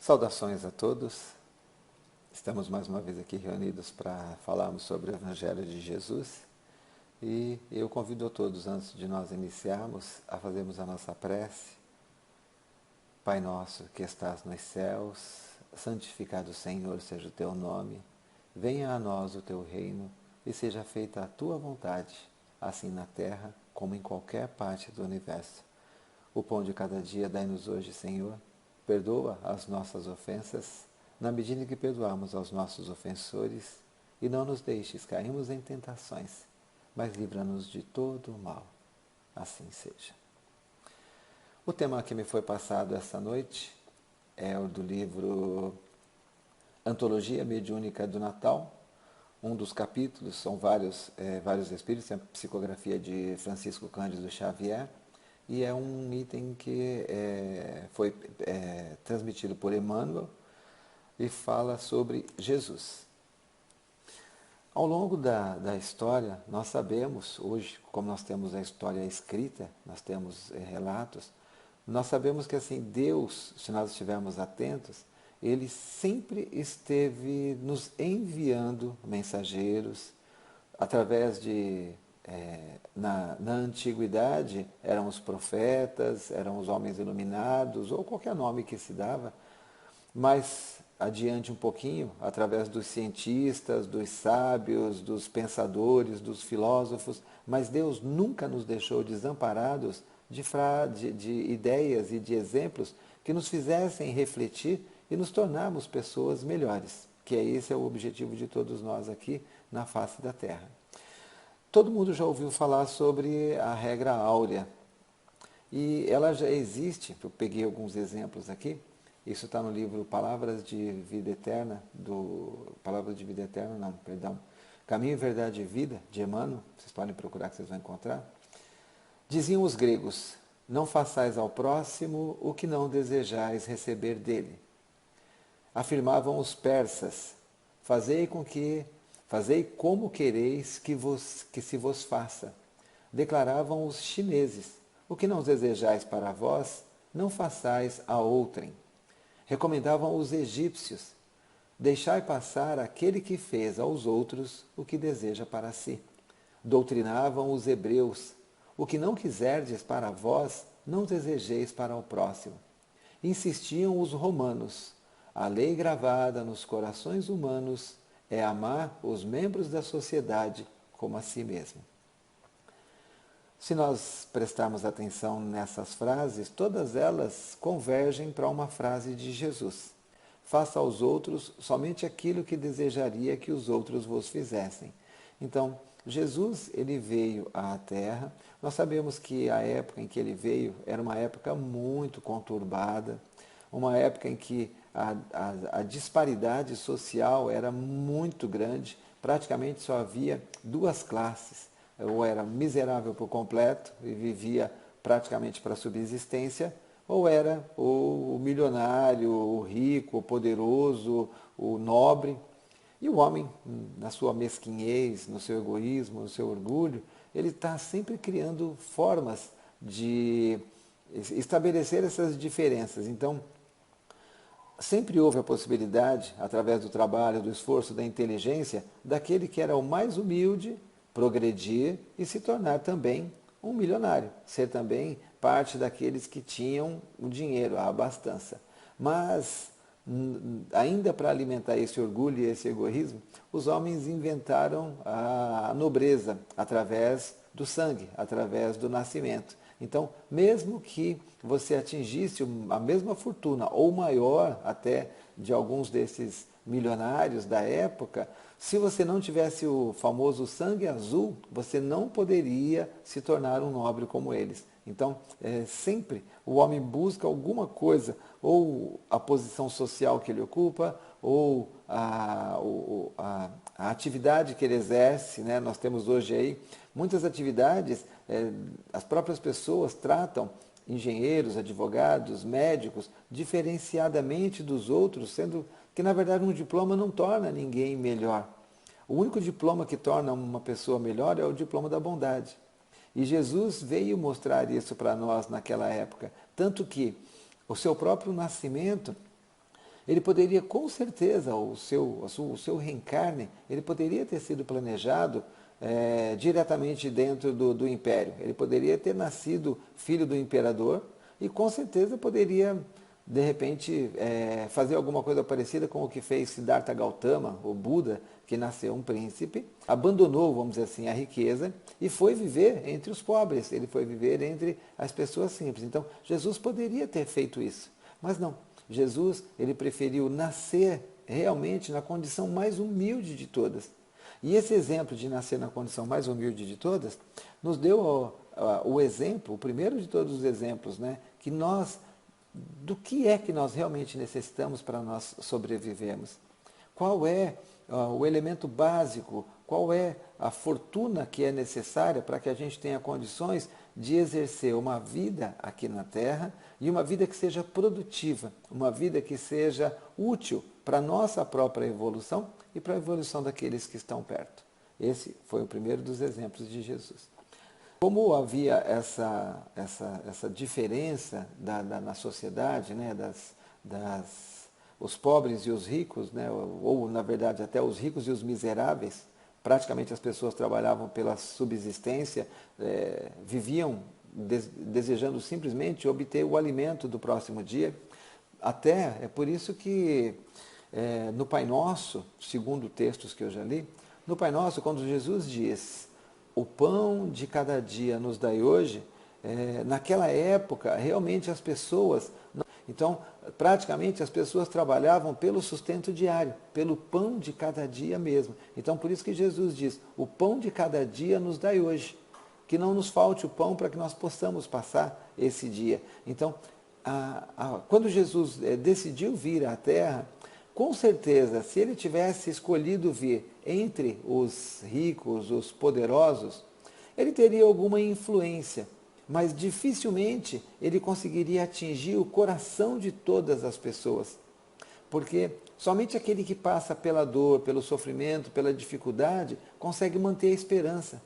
Saudações a todos. Estamos mais uma vez aqui reunidos para falarmos sobre o Evangelho de Jesus. E eu convido a todos, antes de nós iniciarmos, a fazermos a nossa prece. Pai nosso que estás nos céus, santificado Senhor seja o teu nome. Venha a nós o teu reino e seja feita a tua vontade, assim na terra como em qualquer parte do universo. O pão de cada dia dai-nos hoje, Senhor. Perdoa as nossas ofensas, na medida em que perdoamos aos nossos ofensores, e não nos deixes cairmos em tentações, mas livra-nos de todo o mal. Assim seja. O tema que me foi passado esta noite é o do livro Antologia Mediúnica do Natal. Um dos capítulos, são vários espíritos, é a psicografia de Francisco Cândido Xavier, e é um item que foi transmitido por Emmanuel e fala sobre Jesus. Ao longo da história, nós sabemos, hoje, como nós temos a história escrita, nós temos relatos, nós sabemos que assim, Deus, se nós estivermos atentos, Ele sempre esteve nos enviando mensageiros, através de... na antiguidade eram os profetas, eram os homens iluminados, ou qualquer nome que se dava, mas adiante um pouquinho, através dos cientistas, dos sábios, dos pensadores, dos filósofos, mas Deus nunca nos deixou desamparados de ideias e de exemplos que nos fizessem refletir e nos tornarmos pessoas melhores, que esse é o objetivo de todos nós aqui na face da Terra. Todo mundo já ouviu falar sobre a regra áurea, e ela já existe. Eu peguei alguns exemplos aqui, isso está no livro Palavras de Vida Eterna, Caminho, Verdade e Vida, de Emmanuel, vocês podem procurar que vocês vão encontrar. Diziam os gregos: não façais ao próximo o que não desejais receber dele. Afirmavam os persas: fazei como quereis que se vos faça. Declaravam os chineses: o que não desejais para vós, não façais a outrem. Recomendavam os egípcios: deixai passar aquele que fez aos outros o que deseja para si. Doutrinavam os hebreus: o que não quiserdes para vós, não desejeis para o próximo. Insistiam os romanos: a lei gravada nos corações humanos é amar os membros da sociedade como a si mesmo. Se nós prestarmos atenção nessas frases, todas elas convergem para uma frase de Jesus: faça aos outros somente aquilo que desejaria que os outros vos fizessem. Então, Jesus, ele veio à Terra. Nós sabemos que a época em que ele veio era uma época muito conturbada, uma época em que a disparidade social era muito grande, praticamente só havia duas classes: ou era miserável por completo e vivia praticamente para a subsistência, ou era o milionário, o rico, o poderoso, o nobre. E o homem, na sua mesquinhez, no seu egoísmo, no seu orgulho, ele está sempre criando formas de estabelecer essas diferenças. Então, sempre houve a possibilidade, através do trabalho, do esforço, da inteligência, daquele que era o mais humilde progredir e se tornar também um milionário, ser também parte daqueles que tinham o dinheiro, a abastança. Mas, ainda para alimentar esse orgulho e esse egoísmo, os homens inventaram a nobreza através do sangue, através do nascimento. Então, mesmo que você atingisse a mesma fortuna, ou maior até, de alguns desses milionários da época, se você não tivesse o famoso sangue azul, você não poderia se tornar um nobre como eles. Então, sempre o homem busca alguma coisa, ou a posição social que ele ocupa, ou a atividade que ele exerce, né? Nós temos hoje aí muitas atividades, as próprias pessoas tratam engenheiros, advogados, médicos, diferenciadamente dos outros, sendo que, na verdade, um diploma não torna ninguém melhor. O único diploma que torna uma pessoa melhor é o diploma da bondade. E Jesus veio mostrar isso para nós naquela época. Tanto que o seu próprio nascimento Ele poderia, com certeza, o seu reencarne, ele poderia ter sido planejado diretamente dentro do império. Ele poderia ter nascido filho do imperador e com certeza poderia, de repente, fazer alguma coisa parecida com o que fez Siddhartha Gautama, o Buda, que nasceu um príncipe, abandonou, vamos dizer assim, a riqueza e foi viver entre os pobres, ele foi viver entre as pessoas simples. Então, Jesus poderia ter feito isso, mas não. Jesus, ele preferiu nascer realmente na condição mais humilde de todas. E esse exemplo de nascer na condição mais humilde de todas, nos deu o exemplo, o primeiro de todos os exemplos, né, do que é que nós realmente necessitamos para nós sobrevivermos. Qual é o elemento básico, qual é a fortuna que é necessária para que a gente tenha condições de exercer uma vida aqui na Terra e uma vida que seja produtiva, uma vida que seja útil para a nossa própria evolução e para a evolução daqueles que estão perto. Esse foi o primeiro dos exemplos de Jesus. Como havia essa diferença na sociedade, né, os pobres e os ricos, né, ou na verdade até os ricos e os miseráveis, praticamente as pessoas trabalhavam pela subsistência, viviam desejando simplesmente obter o alimento do próximo dia. Até é por isso que no Pai Nosso, segundo textos que eu já li, no Pai Nosso, quando Jesus diz: o pão de cada dia nos dai hoje, naquela época realmente as pessoas... Então, praticamente as pessoas trabalhavam pelo sustento diário, pelo pão de cada dia mesmo. Então, por isso que Jesus diz: o pão de cada dia nos dai hoje. Que não nos falte o pão para que nós possamos passar esse dia. Então, quando Jesus decidiu vir à Terra, com certeza, se ele tivesse escolhido vir entre os ricos, os poderosos, ele teria alguma influência, mas dificilmente ele conseguiria atingir o coração de todas as pessoas. Porque somente aquele que passa pela dor, pelo sofrimento, pela dificuldade, consegue manter a esperança.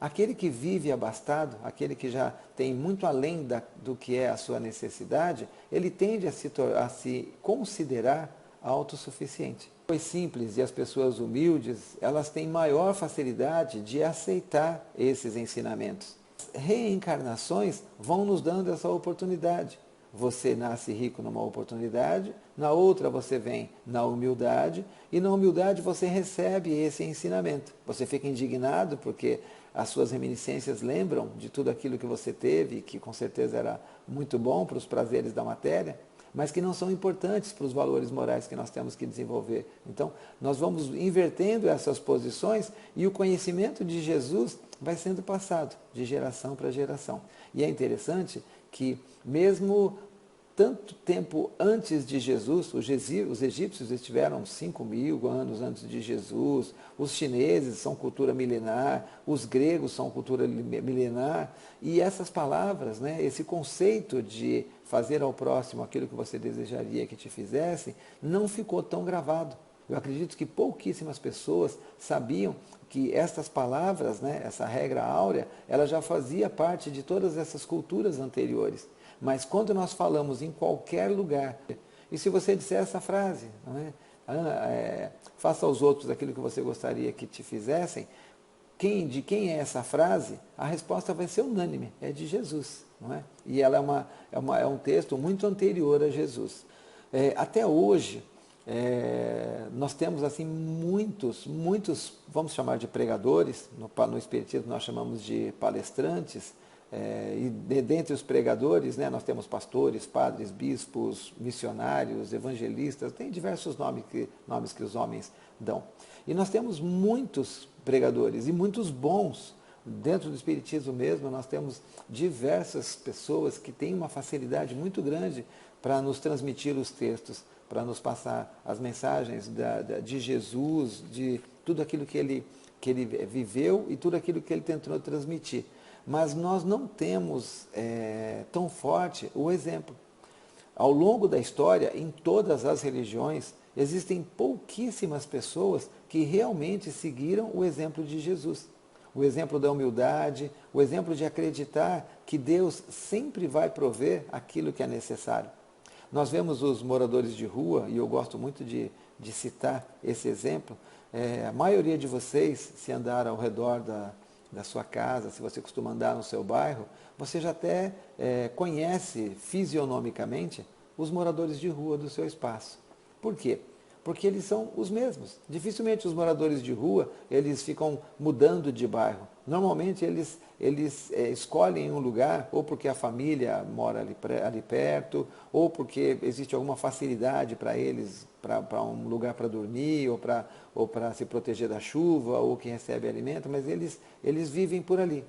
Aquele que vive abastado, aquele que já tem muito além do que é a sua necessidade, ele tende a se considerar autossuficiente. Pois simples e as pessoas humildes, elas têm maior facilidade de aceitar esses ensinamentos. Reencarnações vão nos dando essa oportunidade. Você nasce rico numa oportunidade, na outra você vem na humildade, e na humildade você recebe esse ensinamento. Você fica indignado porque as suas reminiscências lembram de tudo aquilo que você teve, que com certeza era muito bom para os prazeres da matéria, mas que não são importantes para os valores morais que nós temos que desenvolver. Então, nós vamos invertendo essas posições e o conhecimento de Jesus vai sendo passado de geração para geração. E é interessante que, mesmo tanto tempo antes de Jesus, os egípcios estiveram 5.000 anos antes de Jesus, os chineses são cultura milenar, os gregos são cultura milenar, e essas palavras, né, esse conceito de fazer ao próximo aquilo que você desejaria que te fizessem, não ficou tão gravado. Eu acredito que pouquíssimas pessoas sabiam que essas palavras, né, essa regra áurea, ela já fazia parte de todas essas culturas anteriores. Mas quando nós falamos em qualquer lugar, e se você disser essa frase, não é? Faça aos outros aquilo que você gostaria que te fizessem, de quem é essa frase? A resposta vai ser unânime, é de Jesus. Não é? E ela é um texto muito anterior a Jesus. Até hoje, nós temos assim muitos, vamos chamar de pregadores, no Espiritismo nós chamamos de palestrantes, e dentre os pregadores, né, nós temos pastores, padres, bispos, missionários, evangelistas, tem diversos nomes que os homens dão. E nós temos muitos pregadores e muitos bons. Dentro do Espiritismo mesmo, nós temos diversas pessoas que têm uma facilidade muito grande para nos transmitir os textos, para nos passar as mensagens de Jesus, de tudo aquilo que ele viveu e tudo aquilo que ele tentou transmitir. Mas nós não temos tão forte o exemplo. Ao longo da história, em todas as religiões, existem pouquíssimas pessoas que realmente seguiram o exemplo de Jesus. O exemplo da humildade, o exemplo de acreditar que Deus sempre vai prover aquilo que é necessário. Nós vemos os moradores de rua, e eu gosto muito de citar esse exemplo. A maioria de vocês, se andar ao redor da sua casa, se você costuma andar no seu bairro, você já até conhece fisionomicamente os moradores de rua do seu espaço. Por quê? Porque eles são os mesmos. Dificilmente os moradores de rua, eles ficam mudando de bairro. Normalmente eles escolhem um lugar, ou porque a família mora ali perto, ou porque existe alguma facilidade para eles, para um lugar para dormir, ou para se proteger da chuva, ou que recebe alimento, mas eles vivem por ali.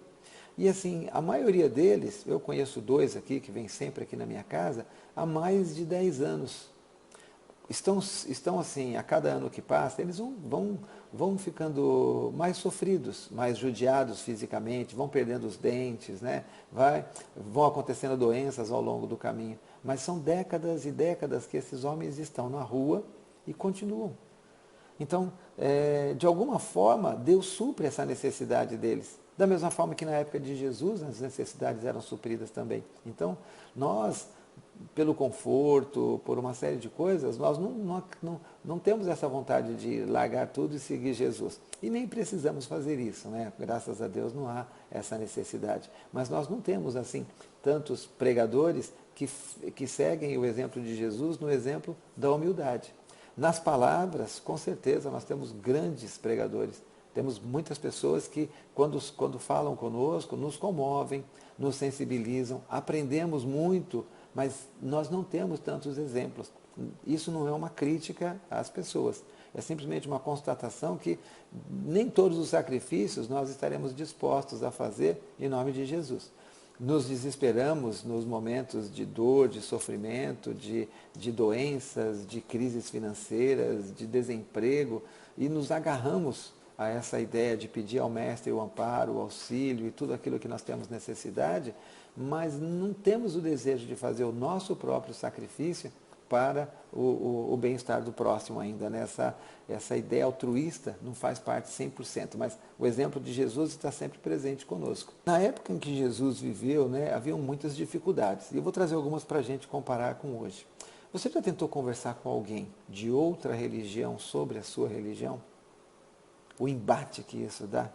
E assim, a maioria deles, eu conheço 2 aqui, que vêm sempre aqui na minha casa, há mais de 10 anos. Estão assim, a cada ano que passa, eles vão ficando mais sofridos, mais judiados fisicamente, vão perdendo os dentes, né? Vão acontecendo doenças ao longo do caminho. Mas são décadas e décadas que esses homens estão na rua e continuam. Então, de alguma forma, Deus supre essa necessidade deles. Da mesma forma que na época de Jesus, as necessidades eram supridas também. Então, nós, pelo conforto, por uma série de coisas, nós não temos essa vontade de largar tudo e seguir Jesus. E nem precisamos fazer isso, né? Graças a Deus não há essa necessidade. Mas nós não temos, assim, tantos pregadores que seguem o exemplo de Jesus no exemplo da humildade. Nas palavras, com certeza, nós temos grandes pregadores. Temos muitas pessoas que, quando falam conosco, nos comovem, nos sensibilizam, aprendemos muito, mas nós não temos tantos exemplos. Isso não é uma crítica às pessoas. É simplesmente uma constatação que nem todos os sacrifícios nós estaremos dispostos a fazer em nome de Jesus. Nos desesperamos nos momentos de dor, de sofrimento, de doenças, de crises financeiras, de desemprego, e nos agarramos a essa ideia de pedir ao Mestre o amparo, o auxílio e tudo aquilo que nós temos necessidade, mas não temos o desejo de fazer o nosso próprio sacrifício para o bem-estar do próximo ainda. Né? Essa ideia altruísta não faz parte 100%, mas o exemplo de Jesus está sempre presente conosco. Na época em que Jesus viveu, né, haviam muitas dificuldades, e eu vou trazer algumas para a gente comparar com hoje. Você já tentou conversar com alguém de outra religião sobre a sua religião? O embate que isso dá?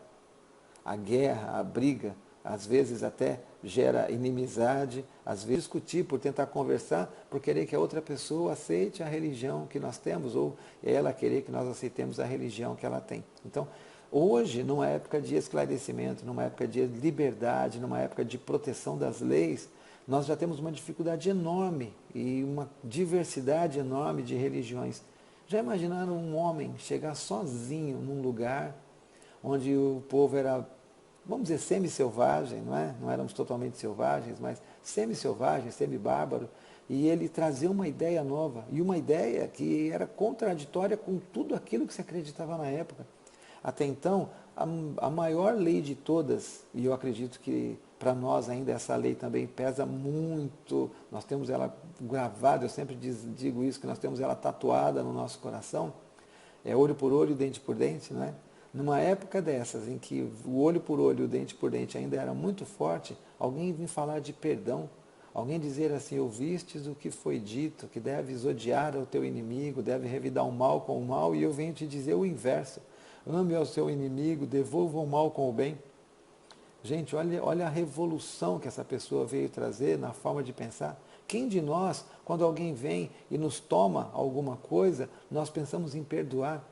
A guerra, a briga, às vezes até gera inimizade, às vezes discutir por tentar conversar, por querer que a outra pessoa aceite a religião que nós temos, ou ela querer que nós aceitemos a religião que ela tem. Então, hoje, numa época de esclarecimento, numa época de liberdade, numa época de proteção das leis, nós já temos uma dificuldade enorme e uma diversidade enorme de religiões. Já imaginaram um homem chegar sozinho num lugar onde o povo era, vamos dizer, semi-selvagem, não é? Não éramos totalmente selvagens, mas semi-selvagem, semi-bárbaro, e ele trazer uma ideia nova, e uma ideia que era contraditória com tudo aquilo que se acreditava na época. Até então, a maior lei de todas, e eu acredito que para nós ainda essa lei também pesa muito, nós temos ela gravada, eu sempre digo isso, que nós temos ela tatuada no nosso coração, é olho por olho, dente por dente, não é? Numa época dessas, em que o olho por olho, o dente por dente ainda era muito forte, alguém vinha falar de perdão, alguém dizer assim, ouvistes o que foi dito, que deves odiar ao teu inimigo, deve revidar o mal com o mal, e eu venho te dizer o inverso, ame ao seu inimigo, devolva o mal com o bem. Gente, olha a revolução que essa pessoa veio trazer na forma de pensar. Quem de nós, quando alguém vem e nos toma alguma coisa, nós pensamos em perdoar?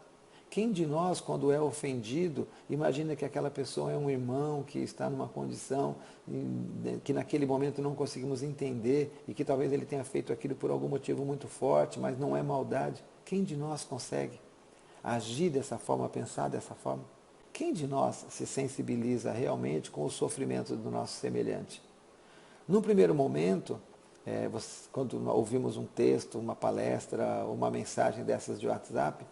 Quem de nós, quando é ofendido, imagina que aquela pessoa é um irmão que está numa condição que naquele momento não conseguimos entender e que talvez ele tenha feito aquilo por algum motivo muito forte, mas não é maldade? Quem de nós consegue agir dessa forma, pensar dessa forma? Quem de nós se sensibiliza realmente com o sofrimento do nosso semelhante? Num primeiro momento, quando ouvimos um texto, uma palestra, uma mensagem dessas de WhatsApp,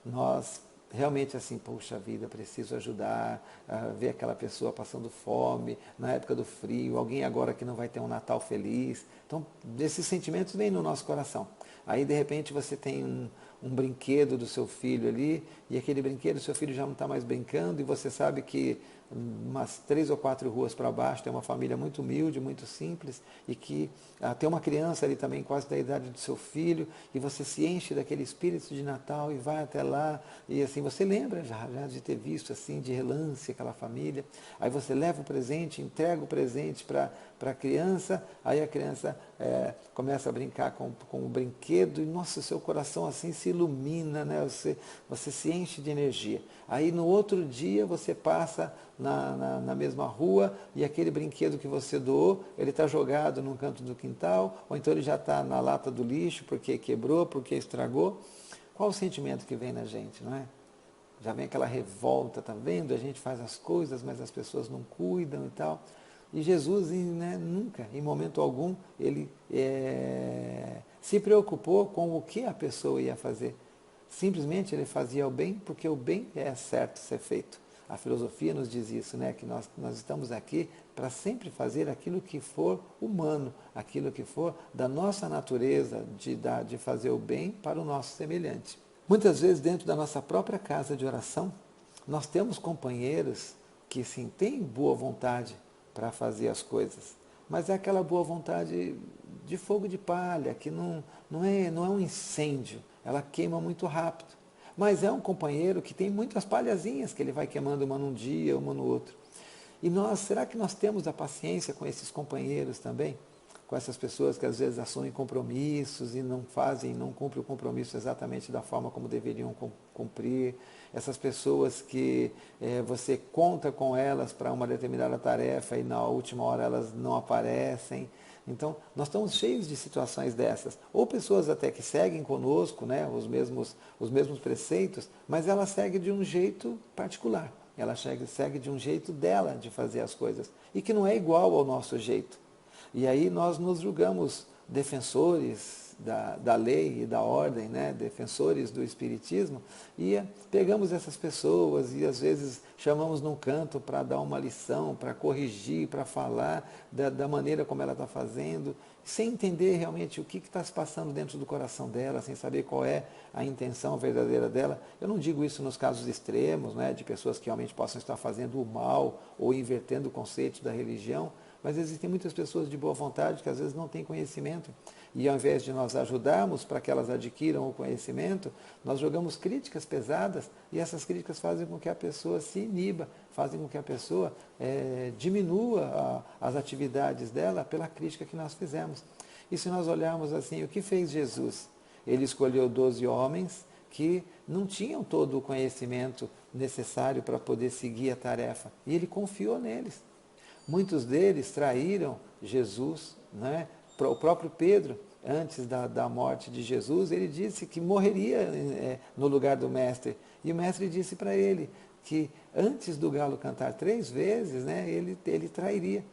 nós realmente assim, poxa vida, preciso ajudar, ver aquela pessoa passando fome, na época do frio, alguém agora que não vai ter um Natal feliz. Então, esses sentimentos vêm no nosso coração. Aí, de repente, você tem um brinquedo do seu filho ali, e aquele brinquedo, seu filho já não está mais brincando, e você sabe que umas 3 ou 4 ruas para baixo tem uma família muito humilde, muito simples, e que tem uma criança ali também quase da idade do seu filho, e você se enche daquele espírito de Natal e vai até lá, e assim, você lembra já de ter visto assim, de relance aquela família, aí você leva o presente, entrega o presente para a criança, aí a criança começa a brincar com o brinquedo, e nossa, o seu coração assim se ilumina, né? Você se enche de energia. Aí no outro dia você passa na mesma rua e aquele brinquedo que você doou, ele está jogado num canto do quintal, ou então ele já está na lata do lixo porque quebrou, porque estragou. Qual o sentimento que vem na gente, não é? Já vem aquela revolta, tá vendo? A gente faz as coisas, mas as pessoas não cuidam e tal. E Jesus, né, nunca, em momento algum, ele se preocupou com o que a pessoa ia fazer. Simplesmente ele fazia o bem porque o bem é certo ser feito. A filosofia nos diz isso, né? Que nós estamos aqui para sempre fazer aquilo que for humano, aquilo que for da nossa natureza de fazer o bem para o nosso semelhante. Muitas vezes dentro da nossa própria casa de oração, nós temos companheiros que sim, têm boa vontade para fazer as coisas, mas é aquela boa vontade de fogo de palha, que não é um incêndio, ela queima muito rápido. Mas é um companheiro que tem muitas palhazinhas que ele vai queimando uma num dia, uma no outro. E nós, será que nós temos a paciência com esses companheiros também? Com essas pessoas que às vezes assumem compromissos e não cumprem o compromisso exatamente da forma como deveriam cumprir. Essas pessoas que você conta com elas para uma determinada tarefa e na última hora elas não aparecem. Então, nós estamos cheios de situações dessas. Ou pessoas até que seguem conosco, né, os mesmos preceitos, mas ela segue de um jeito particular. Ela segue de um jeito dela de fazer as coisas. E que não é igual ao nosso jeito. E aí nós nos julgamos defensores da lei e da ordem, né? Defensores do Espiritismo, e pegamos essas pessoas e às vezes chamamos num canto para dar uma lição, para corrigir, para falar da maneira como ela está fazendo, sem entender realmente o que está se passando dentro do coração dela, sem saber qual é a intenção verdadeira dela. Eu não digo isso nos casos extremos, né? De pessoas que realmente possam estar fazendo o mal ou invertendo o conceito da religião, mas existem muitas pessoas de boa vontade que às vezes não têm conhecimento. E ao invés de nós ajudarmos para que elas adquiram o conhecimento, nós jogamos críticas pesadas e essas críticas fazem com que a pessoa se iniba, fazem com que a pessoa diminua as atividades dela pela crítica que nós fizemos. E se nós olharmos assim, o que fez Jesus? Ele escolheu 12 homens que não tinham todo o conhecimento necessário para poder seguir a tarefa. E ele confiou neles. Muitos deles traíram Jesus, né? O próprio Pedro, antes da morte de Jesus, ele disse que morreria no lugar do mestre. E o mestre disse para ele que antes do galo cantar 3 vezes, né, ele trairia.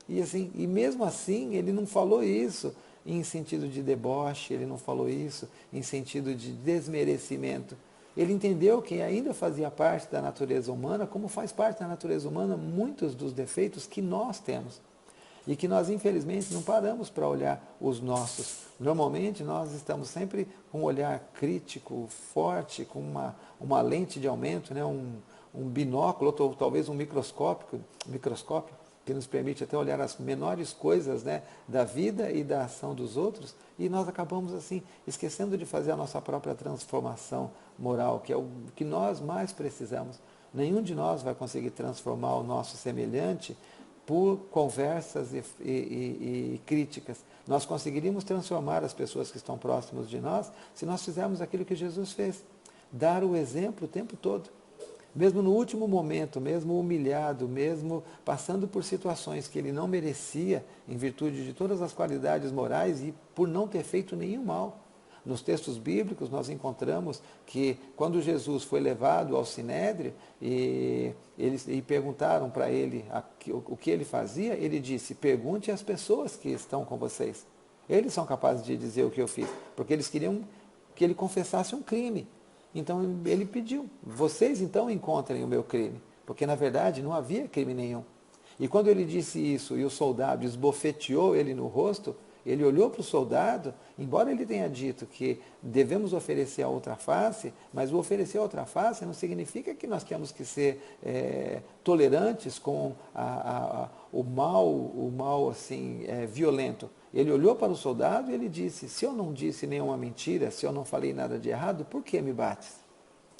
E mesmo assim, ele não falou isso em sentido de deboche, ele não falou isso em sentido de desmerecimento. Ele entendeu que ainda fazia parte da natureza humana, como faz parte da natureza humana muitos dos defeitos que nós temos. E que nós, infelizmente, não paramos para olhar os nossos. Normalmente, nós estamos sempre com um olhar crítico, forte, com uma lente de aumento, né? um binóculo, ou talvez um microscópio, que nos permite até olhar as menores coisas, né, da vida e da ação dos outros, e nós acabamos assim esquecendo de fazer a nossa própria transformação moral, que é o que nós mais precisamos. Nenhum de nós vai conseguir transformar o nosso semelhante por conversas e críticas. Nós conseguiríamos transformar as pessoas que estão próximas de nós se nós fizermos aquilo que Jesus fez, dar o exemplo o tempo todo. Mesmo no último momento, mesmo humilhado, mesmo passando por situações que ele não merecia, em virtude de todas as qualidades morais e por não ter feito nenhum mal. Nos textos bíblicos nós encontramos que quando Jesus foi levado ao Sinédrio e perguntaram para ele o que ele fazia, ele disse: pergunte às pessoas que estão com vocês. Eles são capazes de dizer o que eu fiz, porque eles queriam que ele confessasse um crime. Então ele pediu: vocês então encontrem o meu crime, porque na verdade não havia crime nenhum. E quando ele disse isso e o soldado esbofeteou ele no rosto, Ele olhou para o soldado, embora ele tenha dito que devemos oferecer a outra face, mas o oferecer a outra face não significa que nós temos que ser tolerantes com o mal assim, violento. Ele olhou para o soldado e ele disse, se eu não disse nenhuma mentira, se eu não falei nada de errado, por que me bates?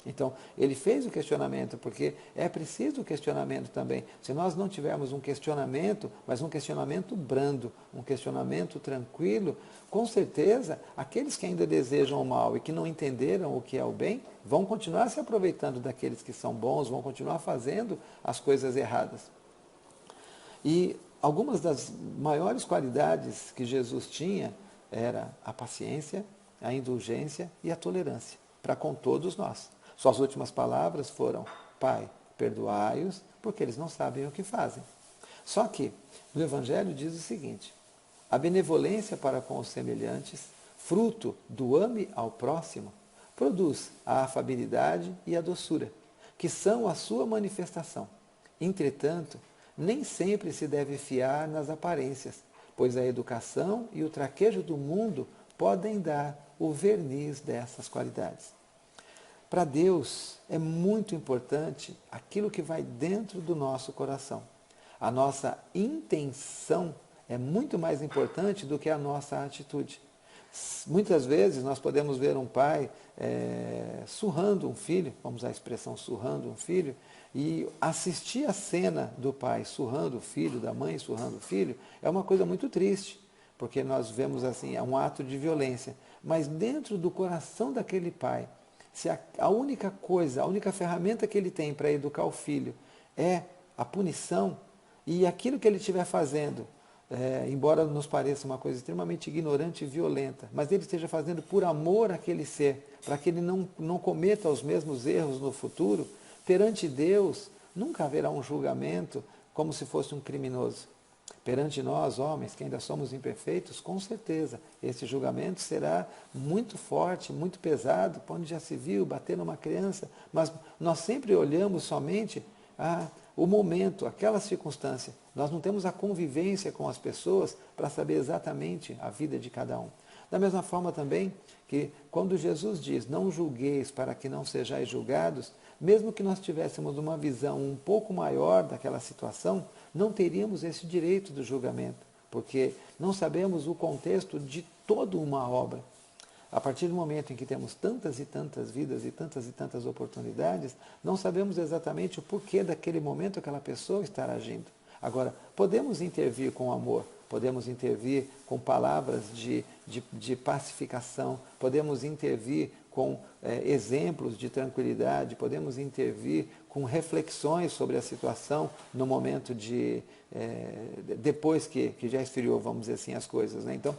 Então, ele fez o questionamento, porque é preciso o questionamento também. Se nós não tivermos um questionamento, mas um questionamento brando, um questionamento tranquilo, com certeza, aqueles que ainda desejam o mal e que não entenderam o que é o bem, vão continuar se aproveitando daqueles que são bons, vão continuar fazendo as coisas erradas. E algumas das maiores qualidades que Jesus tinha era a paciência, a indulgência e a tolerância, para com todos nós. Suas últimas palavras foram, Pai, perdoai-os, porque eles não sabem o que fazem. Só que no Evangelho diz o seguinte, a benevolência para com os semelhantes, fruto do ame ao próximo, produz a afabilidade e a doçura, que são a sua manifestação. Entretanto, nem sempre se deve fiar nas aparências, pois a educação e o traquejo do mundo podem dar o verniz dessas qualidades. Para Deus é muito importante aquilo que vai dentro do nosso coração. A nossa intenção é muito mais importante do que a nossa atitude. Muitas vezes nós podemos ver um pai surrando um filho, vamos usar a expressão surrando um filho, e assistir a cena do pai surrando o filho, da mãe surrando o filho, é uma coisa muito triste, porque nós vemos assim, é um ato de violência. Mas dentro do coração daquele pai, se a única coisa, a única ferramenta que ele tem para educar o filho é a punição, e aquilo que ele estiver fazendo, embora nos pareça uma coisa extremamente ignorante e violenta, mas ele esteja fazendo por amor àquele ser, para que ele não cometa os mesmos erros no futuro, perante Deus nunca haverá um julgamento como se fosse um criminoso. Perante nós, homens, que ainda somos imperfeitos, com certeza, esse julgamento será muito forte, muito pesado, onde já se viu bater numa criança, mas nós sempre olhamos somente o momento, aquela circunstância. Nós não temos a convivência com as pessoas para saber exatamente a vida de cada um. Da mesma forma também que quando Jesus diz, não julgueis para que não sejais julgados, mesmo que nós tivéssemos uma visão um pouco maior daquela situação, não teríamos esse direito do julgamento, porque não sabemos o contexto de toda uma obra. A partir do momento em que temos tantas e tantas vidas e tantas oportunidades, não sabemos exatamente o porquê daquele momento aquela pessoa estar agindo. Agora, podemos intervir com amor, podemos intervir com palavras de pacificação, podemos intervir com exemplos de tranquilidade, podemos intervir com reflexões sobre a situação no momento depois que já esfriou, vamos dizer assim, as coisas. Né? Então,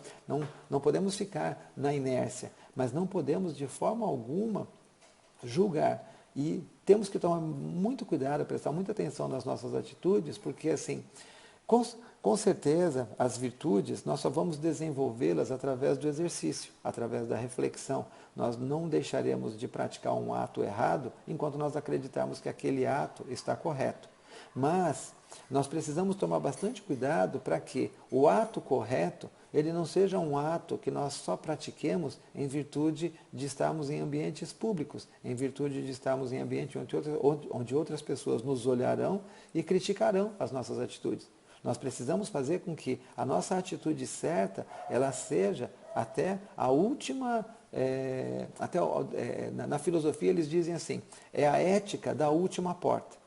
não podemos ficar na inércia, mas não podemos de forma alguma julgar. E temos que tomar muito cuidado, prestar muita atenção nas nossas atitudes, porque assim, com certeza, as virtudes, nós só vamos desenvolvê-las através do exercício, através da reflexão. Nós não deixaremos de praticar um ato errado enquanto nós acreditarmos que aquele ato está correto. Mas nós precisamos tomar bastante cuidado para que o ato correto, ele não seja um ato que nós só pratiquemos em virtude de estarmos em ambientes públicos, em virtude de estarmos em ambiente onde outras pessoas nos olharão e criticarão as nossas atitudes. Nós precisamos fazer com que a nossa atitude certa, ela seja até a última, na filosofia eles dizem assim, é a ética da última porta.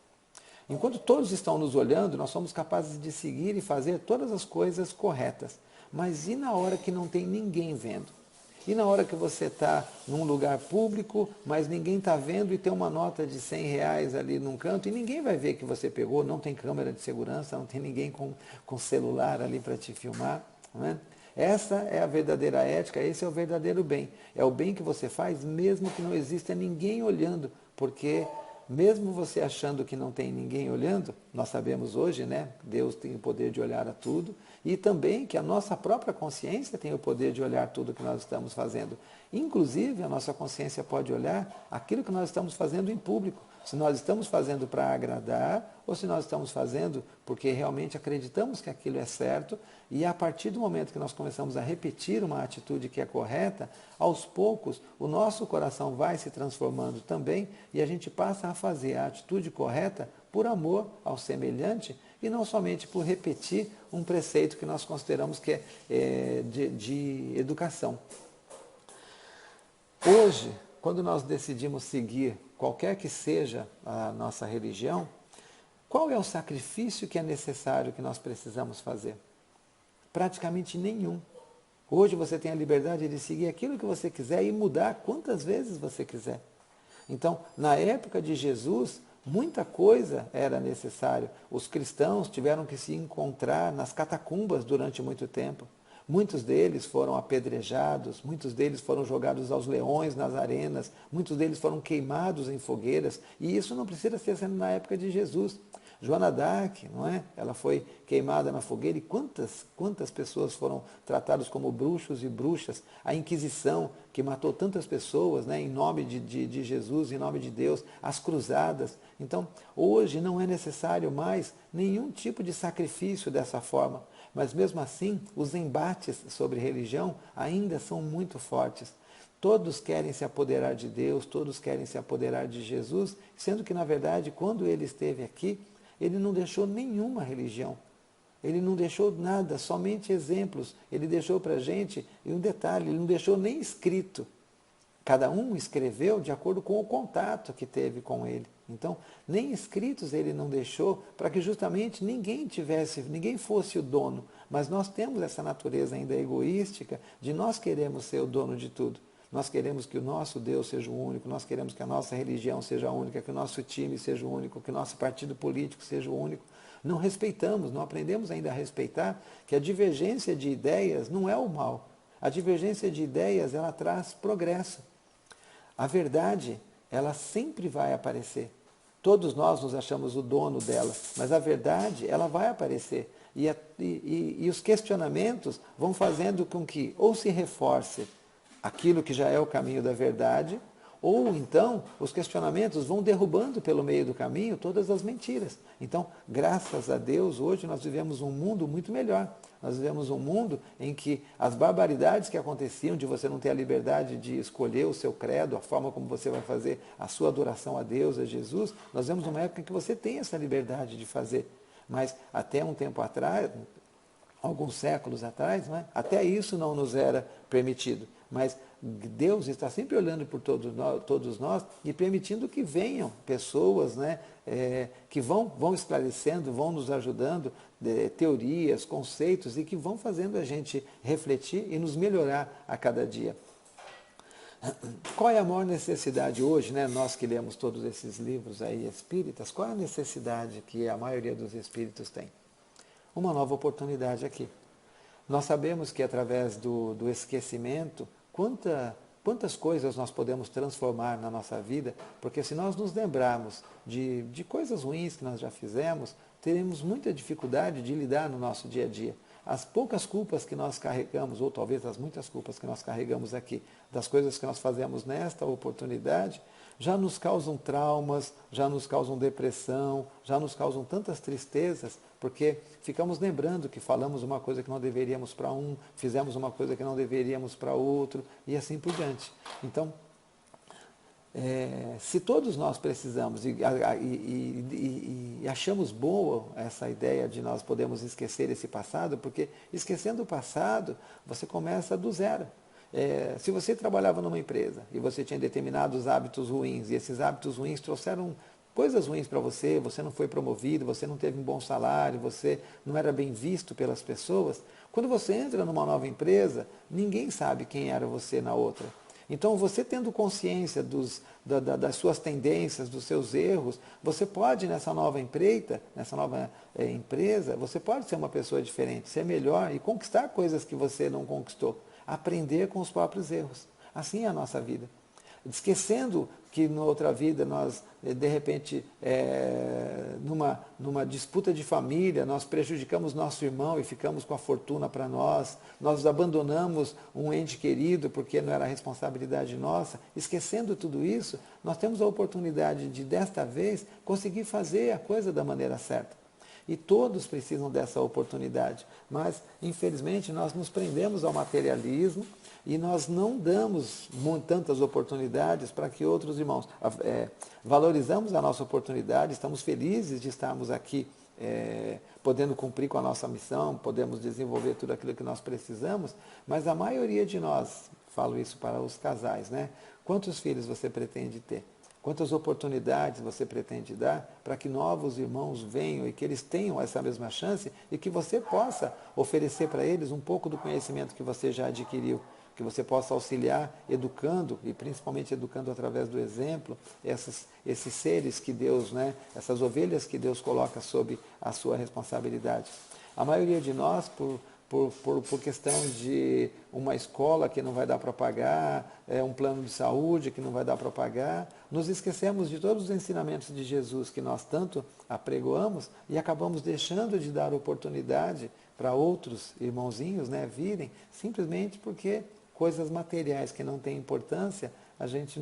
Enquanto todos estão nos olhando, nós somos capazes de seguir e fazer todas as coisas corretas. Mas e na hora que não tem ninguém vendo? E na hora que você está num lugar público, mas ninguém está vendo e tem uma nota de R$100 ali num canto e ninguém vai ver que você pegou, não tem câmera de segurança, não tem ninguém com celular ali para te filmar. Não é? Essa é a verdadeira ética, esse é o verdadeiro bem. É o bem que você faz mesmo que não exista ninguém olhando, porque mesmo você achando que não tem ninguém olhando, nós sabemos hoje, né, Deus tem o poder de olhar a tudo, e também que a nossa própria consciência tem o poder de olhar tudo que nós estamos fazendo. Inclusive, a nossa consciência pode olhar aquilo que nós estamos fazendo em público. Se nós estamos fazendo para agradar ou se nós estamos fazendo porque realmente acreditamos que aquilo é certo, e a partir do momento que nós começamos a repetir uma atitude que é correta, aos poucos o nosso coração vai se transformando também e a gente passa a fazer a atitude correta por amor ao semelhante e não somente por repetir um preceito que nós consideramos que é de educação. Hoje, quando nós decidimos seguir qualquer que seja a nossa religião, qual é o sacrifício que é necessário que nós precisamos fazer? Praticamente nenhum. Hoje você tem a liberdade de seguir aquilo que você quiser e mudar quantas vezes você quiser. Então, na época de Jesus, muita coisa era necessário. Os cristãos tiveram que se encontrar nas catacumbas durante muito tempo. Muitos deles foram apedrejados, muitos deles foram jogados aos leões nas arenas, muitos deles foram queimados em fogueiras, e isso não precisa ser sendo na época de Jesus. Joana d'Arc, não é? Ela foi queimada na fogueira, e quantas pessoas foram tratadas como bruxos e bruxas? A Inquisição, que matou tantas pessoas, né, em nome de Jesus, em nome de Deus, as cruzadas. Então, hoje não é necessário mais nenhum tipo de sacrifício dessa forma. Mas mesmo assim, os embates sobre religião ainda são muito fortes. Todos querem se apoderar de Deus, todos querem se apoderar de Jesus, sendo que, na verdade, quando ele esteve aqui, ele não deixou nenhuma religião. Ele não deixou nada, somente exemplos. Ele deixou para a gente, e um detalhe, ele não deixou nem escrito. Cada um escreveu de acordo com o contato que teve com ele. Então, nem escritos ele não deixou para que justamente ninguém fosse o dono. Mas nós temos essa natureza ainda egoística de nós queremos ser o dono de tudo. Nós queremos que o nosso Deus seja o único, nós queremos que a nossa religião seja a única, que o nosso time seja o único, que o nosso partido político seja o único. Não respeitamos, não aprendemos ainda a respeitar que a divergência de ideias não é o mal. A divergência de ideias, ela traz progresso. A verdade, ela sempre vai aparecer. Todos nós nos achamos o dono dela, mas a verdade, ela vai aparecer. E os questionamentos vão fazendo com que ou se reforce aquilo que já é o caminho da verdade, ou então os questionamentos vão derrubando pelo meio do caminho todas as mentiras. Então, graças a Deus, hoje nós vivemos um mundo muito melhor. Nós vivemos um mundo em que as barbaridades que aconteciam de você não ter a liberdade de escolher o seu credo, a forma como você vai fazer a sua adoração a Deus, a Jesus, nós vemos uma época em que você tem essa liberdade de fazer. Mas até um tempo atrás, alguns séculos atrás, não é? Até isso não nos era permitido. Mas Deus está sempre olhando por todos nós e permitindo que venham pessoas, né, que vão esclarecendo, vão nos ajudando, teorias, conceitos, e que vão fazendo a gente refletir e nos melhorar a cada dia. Qual é a maior necessidade hoje, né? Nós que lemos todos esses livros aí espíritas, qual é a necessidade que a maioria dos espíritos tem? Uma nova oportunidade aqui. Nós sabemos que através do esquecimento, quantas coisas nós podemos transformar na nossa vida, porque se nós nos lembrarmos de coisas ruins que nós já fizemos, teremos muita dificuldade de lidar no nosso dia a dia. As poucas culpas que nós carregamos, ou talvez as muitas culpas que nós carregamos aqui, das coisas que nós fazemos nesta oportunidade, já nos causam traumas, já nos causam depressão, já nos causam tantas tristezas, porque ficamos lembrando que falamos uma coisa que não deveríamos para um, fizemos uma coisa que não deveríamos para outro, e assim por diante. Então, se todos nós precisamos e achamos boa essa ideia de nós podemos esquecer esse passado, porque esquecendo o passado, você começa do zero. Se você trabalhava numa empresa e você tinha determinados hábitos ruins, e esses hábitos ruins trouxeram coisas ruins para você, você não foi promovido, você não teve um bom salário, você não era bem visto pelas pessoas, quando você entra numa nova empresa, ninguém sabe quem era você na outra. Então, você tendo consciência das suas tendências, dos seus erros, você pode, nessa nova empreita, nessa nova empresa, você pode ser uma pessoa diferente, ser melhor e conquistar coisas que você não conquistou. Aprender com os próprios erros. Assim é a nossa vida. esquecendo que na outra vida nós, de repente, numa disputa de família, nós prejudicamos nosso irmão e ficamos com a fortuna para nós abandonamos um ente querido porque não era responsabilidade nossa. Esquecendo tudo isso, nós temos a oportunidade de, desta vez, conseguir fazer a coisa da maneira certa. E todos precisam dessa oportunidade, mas infelizmente nós nos prendemos ao materialismo e nós não damos tantas oportunidades para que outros irmãos valorizamos a nossa oportunidade, estamos felizes de estarmos aqui podendo cumprir com a nossa missão, podemos desenvolver tudo aquilo que nós precisamos, mas a maioria de nós, falo isso para os casais, né? Quantos filhos você pretende ter? Quantas oportunidades você pretende dar para que novos irmãos venham e que eles tenham essa mesma chance e que você possa oferecer para eles um pouco do conhecimento que você já adquiriu, que você possa auxiliar educando e principalmente educando através do exemplo esses seres que Deus, né, essas ovelhas que Deus coloca sob a sua responsabilidade. A maioria de nós, por questão de uma escola que não vai dar para pagar, um plano de saúde que não vai dar para pagar, nos esquecemos de todos os ensinamentos de Jesus que nós tanto apregoamos e acabamos deixando de dar oportunidade para outros irmãozinhos, né, virem, simplesmente porque coisas materiais que não têm importância, a gente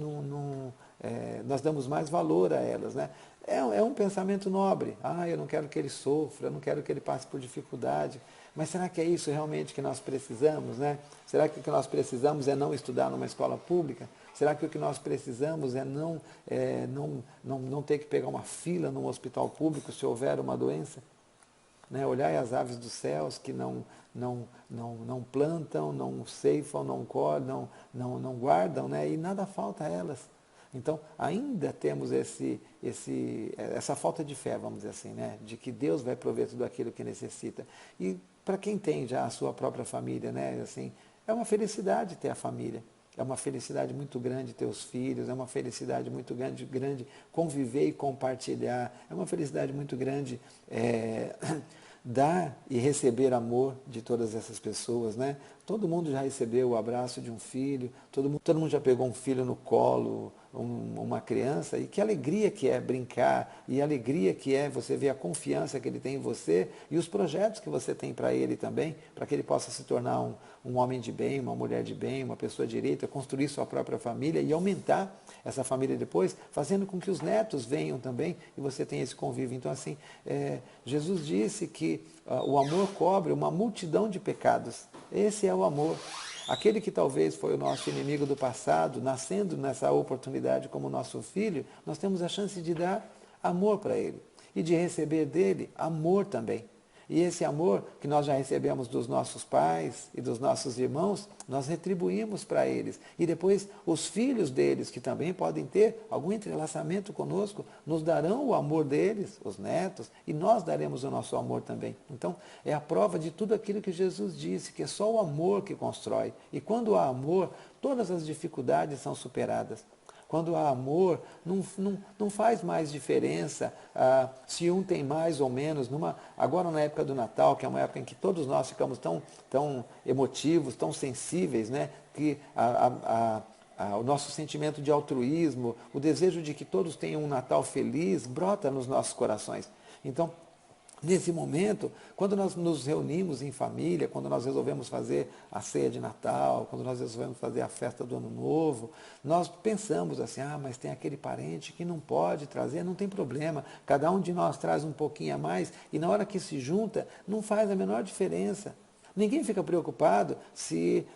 nós damos mais valor a elas, né? É um pensamento nobre. Eu não quero que ele sofra, eu não quero que ele passe por dificuldade. Mas será que é isso realmente que nós precisamos, né? Será que o que nós precisamos é não estudar numa escola pública? Será que o que nós precisamos é não ter que pegar uma fila num hospital público se houver uma doença? Né? Olhai as aves dos céus que não plantam, não ceifam, não guardam, né? E nada falta a elas. Então, ainda temos essa falta de fé, vamos dizer assim, né? De que Deus vai prover tudo aquilo que necessita. E para quem tem já a sua própria família, né? Assim, é uma felicidade ter a família. É uma felicidade muito grande ter os filhos, é uma felicidade muito grande conviver e compartilhar, é uma felicidade muito grande dar e receber amor de todas essas pessoas, né? Todo mundo já recebeu o abraço de um filho, todo mundo já pegou um filho no colo, uma criança, e que alegria que é brincar, e alegria que é você ver a confiança que ele tem em você e os projetos que você tem para ele também, para que ele possa se tornar um homem de bem, uma mulher de bem, uma pessoa direita, construir sua própria família e aumentar essa família depois, fazendo com que os netos venham também e você tenha esse convívio. Então, assim, Jesus disse que o amor cobre uma multidão de pecados. Esse é o amor. Aquele que talvez foi o nosso inimigo do passado, nascendo nessa oportunidade como nosso filho, nós temos a chance de dar amor para ele e de receber dele amor também. E esse amor que nós já recebemos dos nossos pais e dos nossos irmãos, nós retribuímos para eles. E depois os filhos deles, que também podem ter algum entrelaçamento conosco, nos darão o amor deles, os netos, e nós daremos o nosso amor também. Então, é a prova de tudo aquilo que Jesus disse, que é só o amor que constrói. E quando há amor, todas as dificuldades são superadas. Quando há amor, não faz mais diferença se um tem mais ou menos. Agora na época do Natal, que é uma época em que todos nós ficamos tão emotivos, tão sensíveis, né? Que o nosso sentimento de altruísmo, o desejo de que todos tenham um Natal feliz, brota nos nossos corações. Então, nesse momento, quando nós nos reunimos em família, quando nós resolvemos fazer a ceia de Natal, quando nós resolvemos fazer a festa do Ano Novo, nós pensamos assim, mas tem aquele parente que não pode trazer, não tem problema, cada um de nós traz um pouquinho a mais, e na hora que se junta, não faz a menor diferença. Ninguém fica preocupado se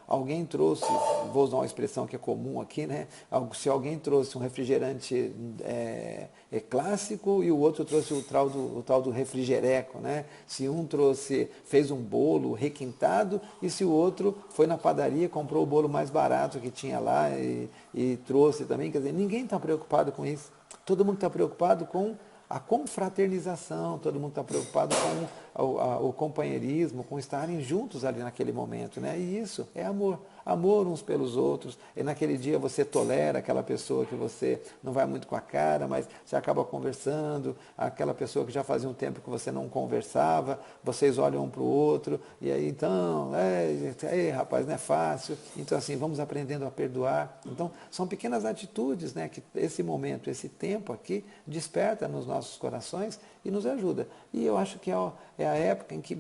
alguém trouxe, vou usar uma expressão que é comum aqui, né? Se alguém trouxe um refrigerante clássico e o outro trouxe o tal do refrigereco, né? Se um fez um bolo requintado e se o outro foi na padaria, comprou o bolo mais barato que tinha lá e trouxe também. Quer dizer, ninguém está preocupado com isso. Todo mundo está preocupado com a confraternização, todo mundo está preocupado com o companheirismo, com estarem juntos ali naquele momento, né? E isso é amor. Amor uns pelos outros. E naquele dia você tolera aquela pessoa que você não vai muito com a cara, mas você acaba conversando, aquela pessoa que já fazia um tempo que você não conversava, vocês olham um para o outro, e aí então, rapaz, não é fácil. Então assim, vamos aprendendo a perdoar. Então, são pequenas atitudes, né, que esse momento, esse tempo aqui, desperta nos nossos corações e nos ajuda. E eu acho que é a época em que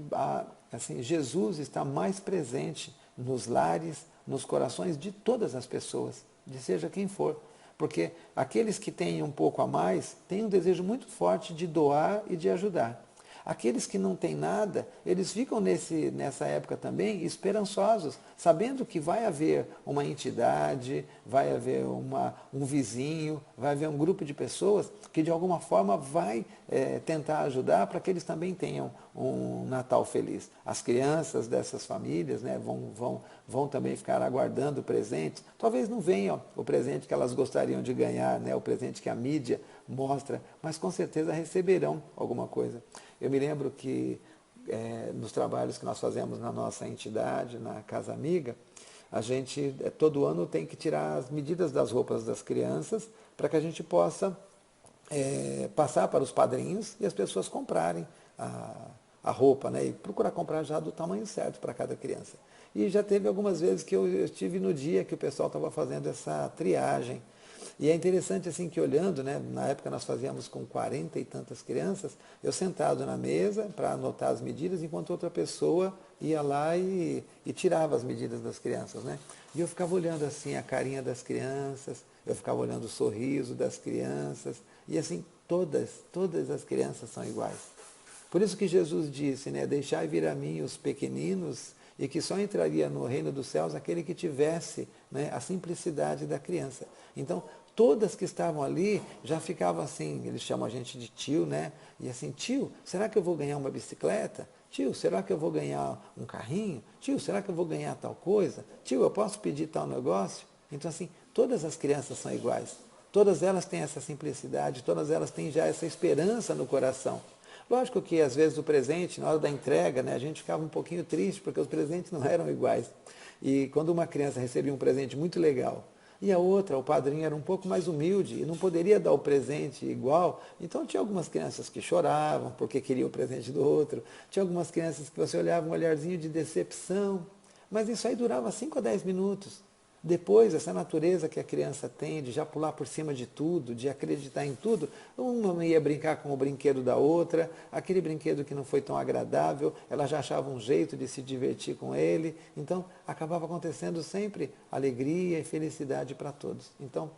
assim, Jesus está mais presente nos lares, nos corações de todas as pessoas, de seja quem for. Porque aqueles que têm um pouco a mais têm um desejo muito forte de doar e de ajudar. Aqueles que não têm nada, eles ficam nessa época também esperançosos, sabendo que vai haver uma entidade, vai haver um vizinho, vai haver um grupo de pessoas que de alguma forma vai tentar ajudar para que eles também tenham um Natal feliz. As crianças dessas famílias, né, vão também ficar aguardando presentes. Talvez não venha o presente que elas gostariam de ganhar, né, o presente que a mídia mostra, mas com certeza receberão alguma coisa. Eu me lembro que nos trabalhos que nós fazemos na nossa entidade, na Casa Amiga, a gente todo ano tem que tirar as medidas das roupas das crianças para que a gente possa passar para os padrinhos e as pessoas comprarem a roupa, né, e procurar comprar já do tamanho certo para cada criança. E já teve algumas vezes que eu estive no dia que o pessoal estava fazendo essa triagem. E é interessante assim que olhando, né, na época nós fazíamos com 40 e tantas crianças, eu sentado na mesa para anotar as medidas, enquanto outra pessoa ia lá e tirava as medidas das crianças, né? E eu ficava olhando assim a carinha das crianças, eu ficava olhando o sorriso das crianças, e assim, todas as crianças são iguais. Por isso que Jesus disse, né, deixai vir a mim os pequeninos, e que só entraria no reino dos céus aquele que tivesse, né, a simplicidade da criança. Então, todas que estavam ali já ficavam assim, eles chamam a gente de tio, né? E assim, tio, será que eu vou ganhar uma bicicleta? Tio, será que eu vou ganhar um carrinho? Tio, será que eu vou ganhar tal coisa? Tio, eu posso pedir tal negócio? Então, assim, todas as crianças são iguais. Todas elas têm essa simplicidade, todas elas têm já essa esperança no coração. Lógico que às vezes o presente, na hora da entrega, né, a gente ficava um pouquinho triste porque os presentes não eram iguais. E quando uma criança recebia um presente muito legal e a outra, o padrinho era um pouco mais humilde e não poderia dar o presente igual, então tinha algumas crianças que choravam porque queriam o presente do outro, tinha algumas crianças que você olhava um olharzinho de decepção, mas isso aí durava 5 a 10 minutos. Depois, essa natureza que a criança tem de já pular por cima de tudo, de acreditar em tudo, uma ia brincar com o brinquedo da outra, aquele brinquedo que não foi tão agradável, ela já achava um jeito de se divertir com ele. Então, acabava acontecendo sempre alegria e felicidade para todos. Então,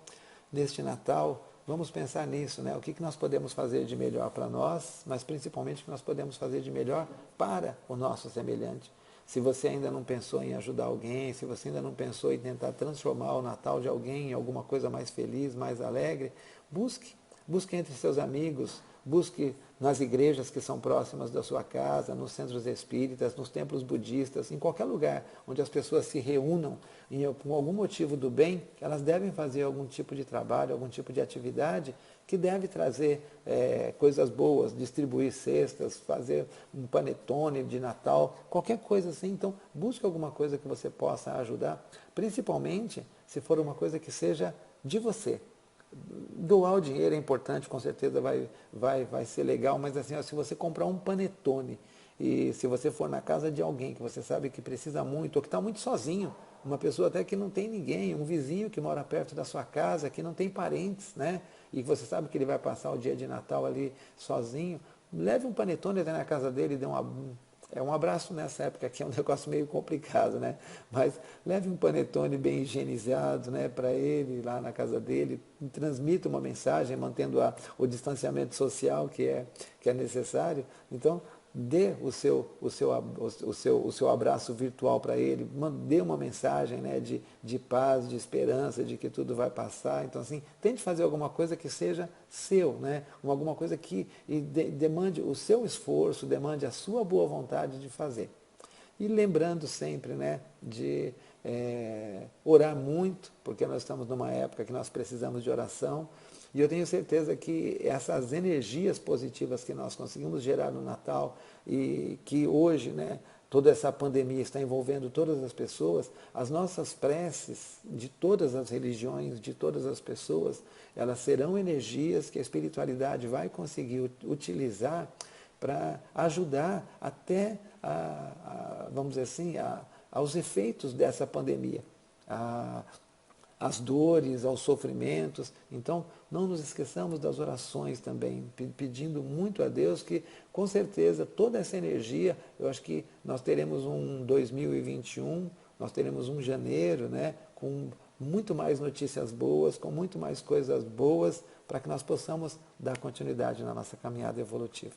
neste Natal, vamos pensar nisso, né? O que nós podemos fazer de melhor para nós, mas principalmente o que nós podemos fazer de melhor para o nosso semelhante. Se você ainda não pensou em ajudar alguém, se você ainda não pensou em tentar transformar o Natal de alguém em alguma coisa mais feliz, mais alegre, busque. Busque entre seus amigos, busque nas igrejas que são próximas da sua casa, nos centros espíritas, nos templos budistas, em qualquer lugar onde as pessoas se reúnam por algum motivo do bem, elas devem fazer algum tipo de trabalho, algum tipo de atividade que deve trazer coisas boas, distribuir cestas, fazer um panetone de Natal, qualquer coisa assim. Então, busque alguma coisa que você possa ajudar, principalmente se for uma coisa que seja de você. Doar o dinheiro é importante, com certeza vai ser legal, mas assim, ó, se você comprar um panetone e se você for na casa de alguém que você sabe que precisa muito, ou que está muito sozinho, uma pessoa até que não tem ninguém, um vizinho que mora perto da sua casa, que não tem parentes, né? E você sabe que ele vai passar o dia de Natal ali sozinho, leve um panetone até na casa dele e dê um abraço nessa época que é um negócio meio complicado, né? Mas leve um panetone bem higienizado, né, para ele lá na casa dele, transmita uma mensagem mantendo o distanciamento social que é necessário. Então, dê o seu abraço virtual para ele, dê uma mensagem, né, de paz, de esperança, de que tudo vai passar. Então, assim, tente fazer alguma coisa que seja seu, né, alguma coisa que demande o seu esforço, demande a sua boa vontade de fazer. E lembrando sempre, né, de orar muito, porque nós estamos numa época que nós precisamos de oração. E eu tenho certeza que essas energias positivas que nós conseguimos gerar no Natal e que hoje, né, toda essa pandemia está envolvendo todas as pessoas, as nossas preces de todas as religiões, de todas as pessoas, elas serão energias que a espiritualidade vai conseguir utilizar para ajudar até, vamos dizer assim, aos efeitos dessa pandemia, às dores, aos sofrimentos. Então, não nos esqueçamos das orações também, pedindo muito a Deus que, com certeza, toda essa energia, eu acho que nós teremos um 2021, nós teremos um janeiro, né, com muito mais notícias boas, com muito mais coisas boas, para que nós possamos dar continuidade na nossa caminhada evolutiva.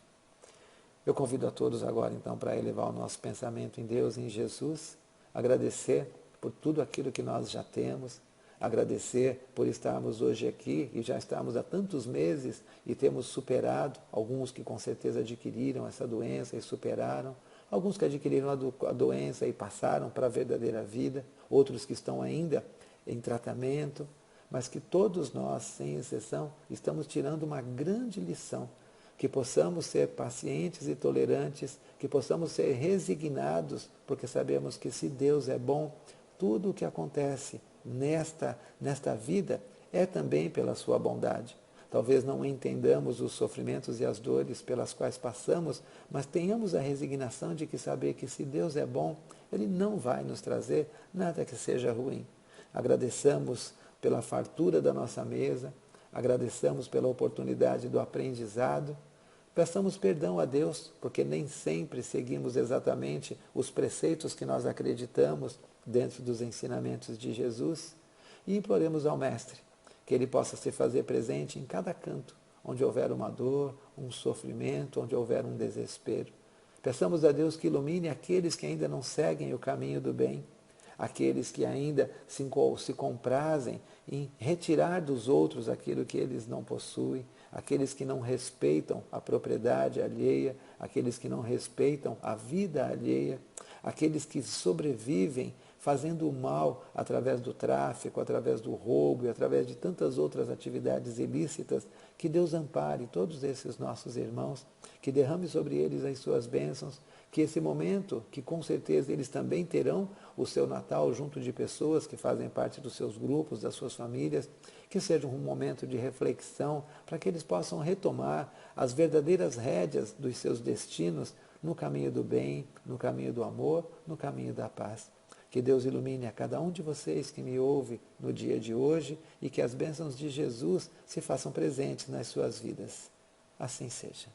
Eu convido a todos agora, então, para elevar o nosso pensamento em Deus e em Jesus, agradecer por tudo aquilo que nós já temos, agradecer por estarmos hoje aqui e já estamos há tantos meses e temos superado, alguns que com certeza adquiriram essa doença e superaram, alguns que adquiriram a doença e passaram para a verdadeira vida, outros que estão ainda em tratamento, mas que todos nós, sem exceção, estamos tirando uma grande lição, que possamos ser pacientes e tolerantes, que possamos ser resignados, porque sabemos que se Deus é bom, tudo o que acontece nesta vida é também pela sua bondade. Talvez não entendamos os sofrimentos e as dores pelas quais passamos, mas tenhamos a resignação de que saber que se Deus é bom, Ele não vai nos trazer nada que seja ruim. Agradeçamos pela fartura da nossa mesa, agradeçamos pela oportunidade do aprendizado, peçamos perdão a Deus, porque nem sempre seguimos exatamente os preceitos que nós acreditamos dentro dos ensinamentos de Jesus, e imploremos ao Mestre que Ele possa se fazer presente em cada canto, onde houver uma dor, um sofrimento, onde houver um desespero. Peçamos a Deus que ilumine aqueles que ainda não seguem o caminho do bem, aqueles que ainda se comprazem em retirar dos outros aquilo que eles não possuem, aqueles que não respeitam a propriedade alheia, aqueles que não respeitam a vida alheia, aqueles que sobrevivem fazendo o mal através do tráfico, através do roubo e através de tantas outras atividades ilícitas. Que Deus ampare todos esses nossos irmãos, que derrame sobre eles as suas bênçãos, que esse momento, que com certeza eles também terão o seu Natal junto de pessoas que fazem parte dos seus grupos, das suas famílias, que seja um momento de reflexão para que eles possam retomar as verdadeiras rédeas dos seus destinos no caminho do bem, no caminho do amor, no caminho da paz. Que Deus ilumine a cada um de vocês que me ouve no dia de hoje e que as bênçãos de Jesus se façam presentes nas suas vidas. Assim seja.